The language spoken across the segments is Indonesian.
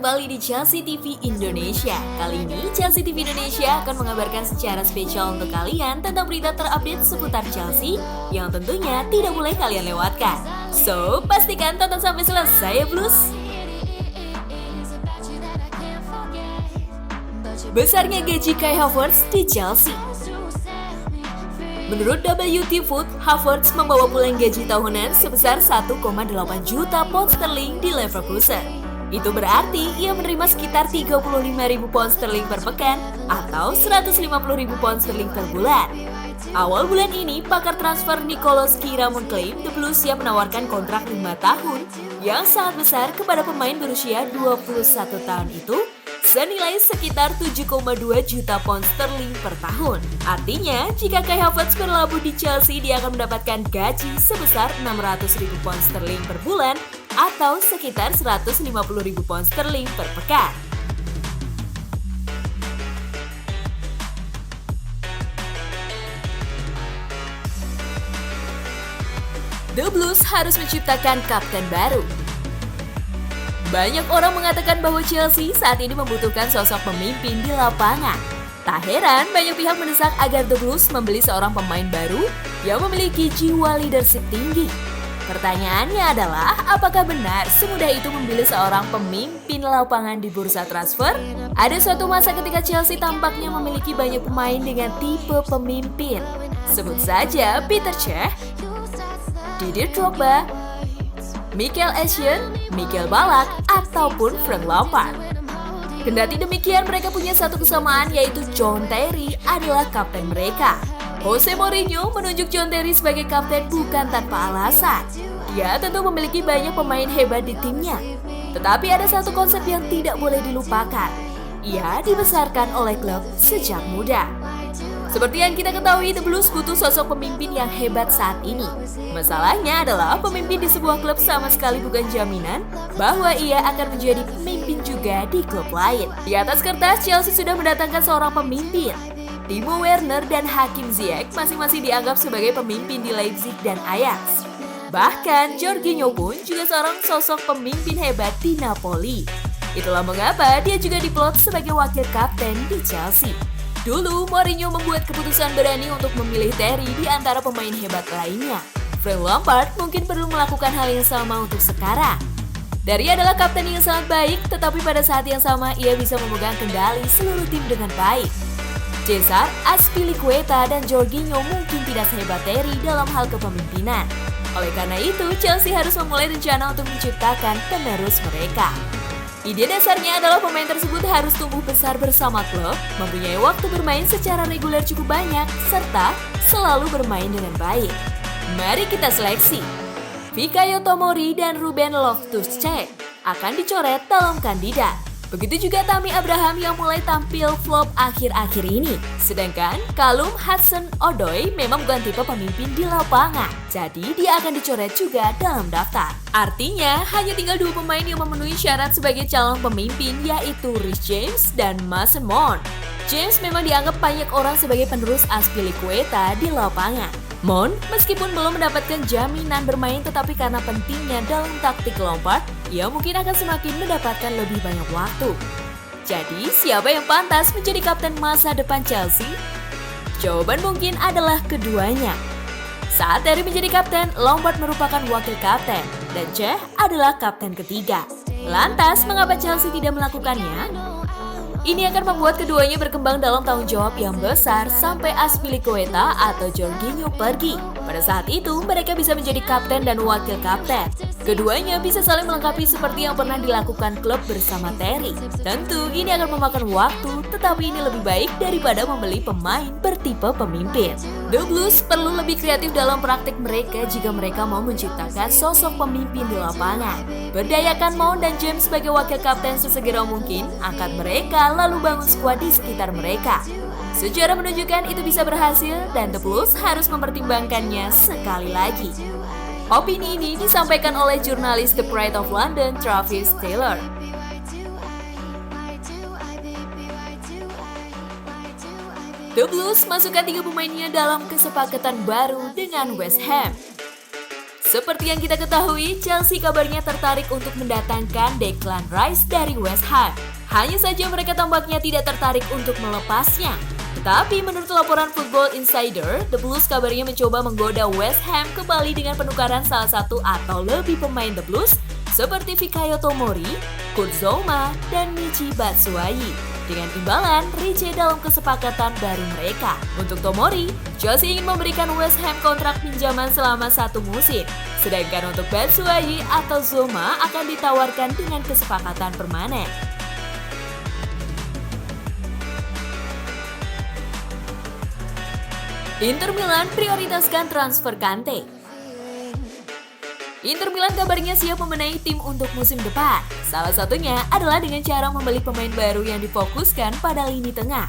kembali di Chelsea TV Indonesia. Kali ini Chelsea TV Indonesia akan mengabarkan secara spesial untuk kalian tentang berita terupdate seputar Chelsea yang tentunya tidak boleh kalian lewatkan. So, pastikan tonton sampai selesai ya Blues. Besarnya gaji Kai Havertz di Chelsea. Menurut WT Food, Havertz membawa pulang gaji tahunan sebesar 1,8 juta pound sterling di Leverkusen. Itu berarti ia menerima sekitar 35.000 pound sterling per pekan atau 150.000 pound sterling per bulan. Awal bulan ini, pakar transfer Nicolas Kira mengklaim The Blues siap menawarkan kontrak 5 tahun yang sangat besar kepada pemain berusia 21 tahun itu senilai sekitar 7,2 juta pound sterling per tahun. Artinya, jika Kai Havertz berlabuh di Chelsea, dia akan mendapatkan gaji sebesar 600.000 pound sterling per bulan atau sekitar 150.000 pound sterling per pekan. The Blues harus menciptakan kapten baru. Banyak orang mengatakan bahwa Chelsea saat ini membutuhkan sosok pemimpin di lapangan. Tak heran banyak pihak mendesak agar The Blues membeli seorang pemain baru yang memiliki jiwa leadership tinggi. Pertanyaannya adalah, apakah benar semudah itu membeli seorang pemimpin lapangan di bursa transfer? Ada suatu masa ketika Chelsea tampaknya memiliki banyak pemain dengan tipe pemimpin. Sebut saja Peter Cech, Didier Drogba, Michael Essien, Michael Ballack, ataupun Frank Lampard. Kendati demikian, mereka punya satu kesamaan, yaitu John Terry adalah kapten mereka. Jose Mourinho menunjuk John Terry sebagai kapten bukan tanpa alasan. Dia tentu memiliki banyak pemain hebat di timnya. Tetapi ada satu konsep yang tidak boleh dilupakan. Ia dibesarkan oleh klub sejak muda. Seperti yang kita ketahui, The Blues butuh sosok pemimpin yang hebat saat ini. Masalahnya adalah pemimpin di sebuah klub sama sekali bukan jaminan bahwa ia akan menjadi pemimpin juga di klub lain. Di atas kertas, Chelsea sudah mendatangkan seorang pemimpin. Timo Werner dan Hakim Ziyech masing-masing dianggap sebagai pemimpin di Leipzig dan Ajax. Bahkan, Jorginho pun juga seorang sosok pemimpin hebat di Napoli. Itulah mengapa dia juga diplot sebagai wakil kapten di Chelsea. Dulu, Mourinho membuat keputusan berani untuk memilih Terry di antara pemain hebat lainnya. Frank Lampard mungkin perlu melakukan hal yang sama untuk sekarang. Terry adalah kapten yang sangat baik, tetapi pada saat yang sama ia bisa memegang kendali seluruh tim dengan baik. Cesar, Azpilicueta, dan Jorginho mungkin tidak sehebat Terry dalam hal kepemimpinan. Oleh karena itu, Chelsea harus memulai rencana untuk menciptakan penerus mereka. Ide dasarnya adalah pemain tersebut harus tumbuh besar bersama klub, mempunyai waktu bermain secara reguler cukup banyak, serta selalu bermain dengan baik. Mari kita seleksi. Fikayo Tomori dan Ruben Loftus-Cheek akan dicoret dalam kandidat. Begitu juga Tammy Abraham yang mulai tampil flop akhir-akhir ini. Sedangkan Callum Hudson-Odoi memang bukan tipe pemimpin di lapangan. Jadi dia akan dicoret juga dalam daftar. Artinya hanya tinggal 2 pemain yang memenuhi syarat sebagai calon pemimpin, yaitu Reece James dan Mason Mount. James memang dianggap banyak orang sebagai penerus Azpilicueta di lapangan. Mount meskipun belum mendapatkan jaminan bermain, tetapi karena pentingnya dalam taktik Lampard, ia mungkin akan semakin mendapatkan lebih banyak waktu. Jadi, siapa yang pantas menjadi kapten masa depan Chelsea? Jawaban mungkin adalah keduanya. Saat Terry menjadi kapten, Lampard merupakan wakil kapten, dan Cech adalah kapten ketiga. Lantas, mengapa Chelsea tidak melakukannya? Ini akan membuat keduanya berkembang dalam tanggung jawab yang besar sampai Azpilicueta atau Jorginho pergi. Pada saat itu, mereka bisa menjadi kapten dan wakil kapten. Keduanya bisa saling melengkapi seperti yang pernah dilakukan klub bersama Terry. Tentu ini akan memakan waktu, tetapi ini lebih baik daripada membeli pemain bertipe pemimpin. The Blues perlu lebih kreatif dalam praktik mereka jika mereka mau menciptakan sosok pemimpin di lapangan. Berdayakan Mount dan James sebagai wakil kapten sesegera mungkin, angkat mereka lalu bangun skuad di sekitar mereka. Sejarah menunjukkan itu bisa berhasil dan The Blues harus mempertimbangkannya sekali lagi. Opini ini disampaikan oleh jurnalis The Pride of London, Travis Taylor. The Blues masukkan 3 pemainnya dalam kesepakatan baru dengan West Ham. Seperti yang kita ketahui, Chelsea kabarnya tertarik untuk mendatangkan Declan Rice dari West Ham. Hanya saja mereka tampaknya tidak tertarik untuk melepasnya. Tetapi menurut laporan Football Insider, The Blues kabarnya mencoba menggoda West Ham kembali dengan penukaran salah satu atau lebih pemain The Blues seperti Fikayo Tomori, Kurt Zouma, dan Michy Batshuayi. Dengan imbalan Rice dalam kesepakatan baru mereka. Untuk Tomori, Chelsea ingin memberikan West Ham kontrak pinjaman selama 1 musim. Sedangkan untuk Batshuayi atau Zouma akan ditawarkan dengan kesepakatan permanen. Inter Milan prioritaskan transfer Kante. Inter Milan kabarnya siap membenahi tim untuk musim depan. Salah satunya adalah dengan cara membeli pemain baru yang difokuskan pada lini tengah.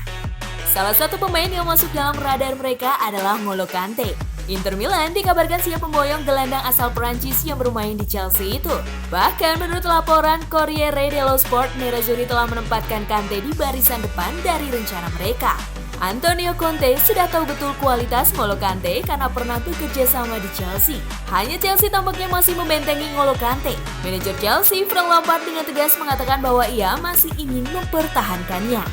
Salah satu pemain yang masuk dalam radar mereka adalah N'Golo Kante. Inter Milan dikabarkan siap memboyong gelandang asal Perancis yang bermain di Chelsea itu. Bahkan menurut laporan Corriere dello Sport, Nerazzurri telah menempatkan Kante di barisan depan dari rencana mereka. Antonio Conte sudah tahu betul kualitas N'Golo Kante karena pernah bekerja sama di Chelsea. Hanya Chelsea tampaknya masih membentengi N'Golo Kante. Manajer Chelsea, Frank Lampard, dengan tegas mengatakan bahwa ia masih ingin mempertahankannya.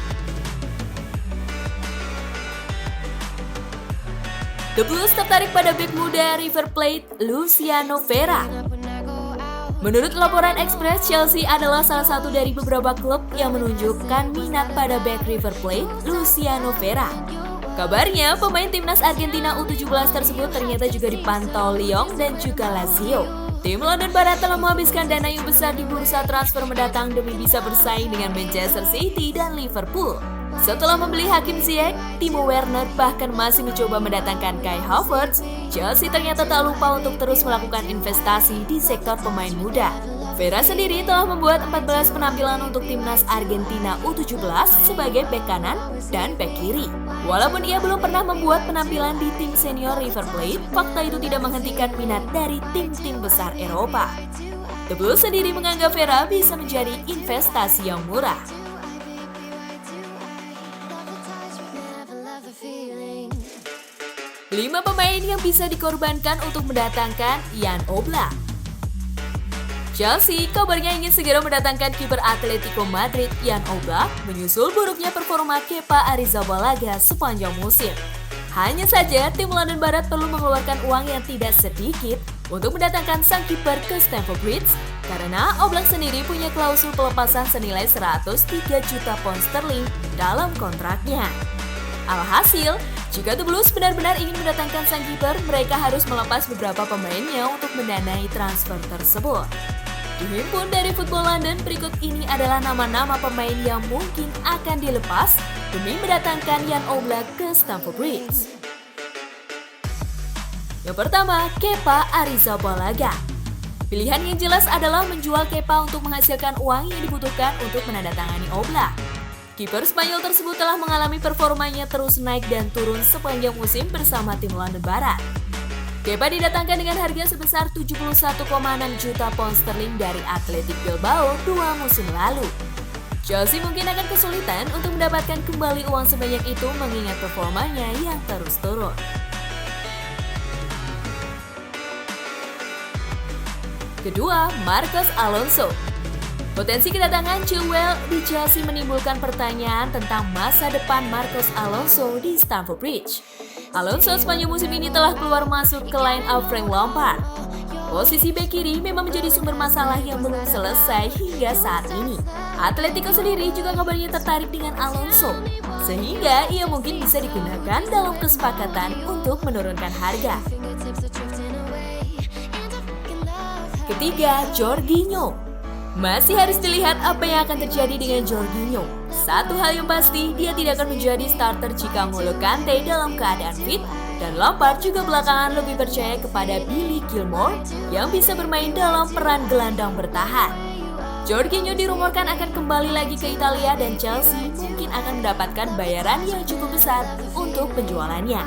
The Blues tertarik pada bek muda River Plate, Luciano Vera. Menurut laporan Express, Chelsea adalah salah satu dari beberapa klub yang menunjukkan minat pada bek River Plate, Luciano Vera. Kabarnya, pemain timnas Argentina U17 tersebut ternyata juga dipantau Lyon dan juga Lazio. Tim London Barat telah menghabiskan dana yang besar di bursa transfer mendatang demi bisa bersaing dengan Manchester City dan Liverpool. Setelah membeli Hakim Ziyech, Timo Werner bahkan masih mencoba mendatangkan Kai Havertz, Chelsea ternyata tak lupa untuk terus melakukan investasi di sektor pemain muda. Vera sendiri telah membuat 14 penampilan untuk timnas Argentina U17 sebagai bek kanan dan bek kiri. Walaupun ia belum pernah membuat penampilan di tim senior River Plate, fakta itu tidak menghentikan minat dari tim-tim besar Eropa. The Blues sendiri menganggap Vera bisa menjadi investasi yang murah. 5 pemain yang bisa dikorbankan untuk mendatangkan Jan Oblak. Chelsea kabarnya ingin segera mendatangkan kiper Atletico Madrid Jan Oblak menyusul buruknya performa Kepa Arrizabalaga sepanjang musim. Hanya saja tim London Barat perlu mengeluarkan uang yang tidak sedikit untuk mendatangkan sang kiper ke Stamford Bridge karena Oblak sendiri punya klausul pelepasan senilai 103 juta pound sterling dalam kontraknya. Alhasil, jika The Blues benar-benar ingin mendatangkan sang kiper, mereka harus melepas beberapa pemainnya untuk mendanai transfer tersebut. Dihimpun dari Football London, berikut ini adalah nama-nama pemain yang mungkin akan dilepas demi mendatangkan Jan Oblak ke Stamford Bridge. Yang pertama, Kepa Arrizabalaga. Pilihan yang jelas adalah menjual Kepa untuk menghasilkan uang yang dibutuhkan untuk menandatangani Oblak. Kiper Spanyol tersebut telah mengalami performanya terus naik dan turun sepanjang musim bersama tim London Barat. Kepa didatangkan dengan harga sebesar 71,6 juta pound sterling dari Athletic Bilbao 2 musim lalu. Chelsea mungkin akan kesulitan untuk mendapatkan kembali uang sebanyak itu mengingat performanya yang terus turun. Kedua, Marcos Alonso. Potensi kedatangan Chilwell di Chelsea menimbulkan pertanyaan tentang masa depan Marcos Alonso di Stamford Bridge. Alonso sepanjang musim ini telah keluar masuk ke line up Frank Lampard. Posisi bek kiri memang menjadi sumber masalah yang belum selesai hingga saat ini. Atletico sendiri juga kabarnya tertarik dengan Alonso, sehingga ia mungkin bisa digunakan dalam kesepakatan untuk menurunkan harga. Ketiga, Jorginho. Masih harus dilihat apa yang akan terjadi dengan Jorginho. Satu hal yang pasti, dia tidak akan menjadi starter jika N'Golo Kante dalam keadaan fit, dan Lampard juga belakangan lebih percaya kepada Billy Gilmour yang bisa bermain dalam peran gelandang bertahan. Jorginho dirumorkan akan kembali lagi ke Italia dan Chelsea mungkin akan mendapatkan bayaran yang cukup besar untuk penjualannya.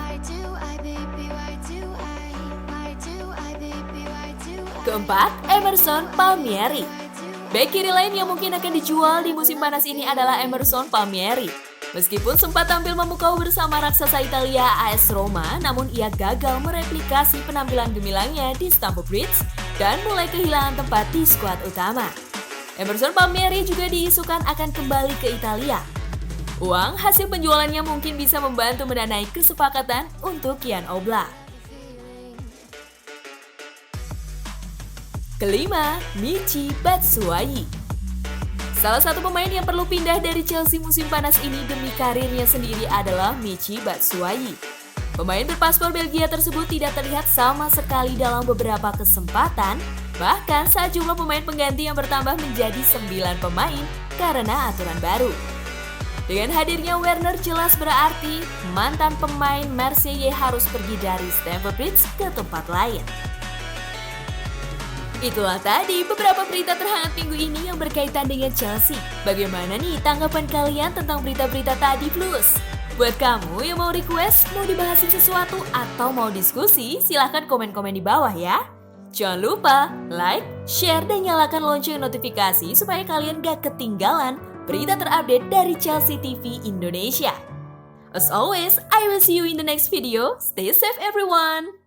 Keempat, Emerson Palmieri. Bek kiri lain yang mungkin akan dijual di musim panas ini adalah Emerson Palmieri. Meskipun sempat tampil memukau bersama raksasa Italia AS Roma, namun ia gagal mereplikasi penampilan gemilangnya di Stamford Bridge dan mulai kehilangan tempat di skuad utama. Emerson Palmieri juga diisukan akan kembali ke Italia. Uang hasil penjualannya mungkin bisa membantu mendanai kesepakatan untuk Jan Oblak. Kelima, Michy Batshuayi. Salah satu pemain yang perlu pindah dari Chelsea musim panas ini demi karirnya sendiri adalah Michy Batshuayi. Pemain berpaspor Belgia tersebut tidak terlihat sama sekali dalam beberapa kesempatan, bahkan saat jumlah pemain pengganti yang bertambah menjadi 9 pemain karena aturan baru. Dengan hadirnya Werner jelas berarti mantan pemain Marseille harus pergi dari Stamford Bridge ke tempat lain. Itulah tadi beberapa berita terhangat minggu ini yang berkaitan dengan Chelsea. Bagaimana nih tanggapan kalian tentang berita-berita tadi plus? Buat kamu yang mau request, mau dibahasin sesuatu, atau mau diskusi, silahkan komen-komen di bawah ya. Jangan lupa like, share, dan nyalakan lonceng notifikasi supaya kalian gak ketinggalan berita terupdate dari Chelsea TV Indonesia. As always, I will see you in the next video. Stay safe everyone!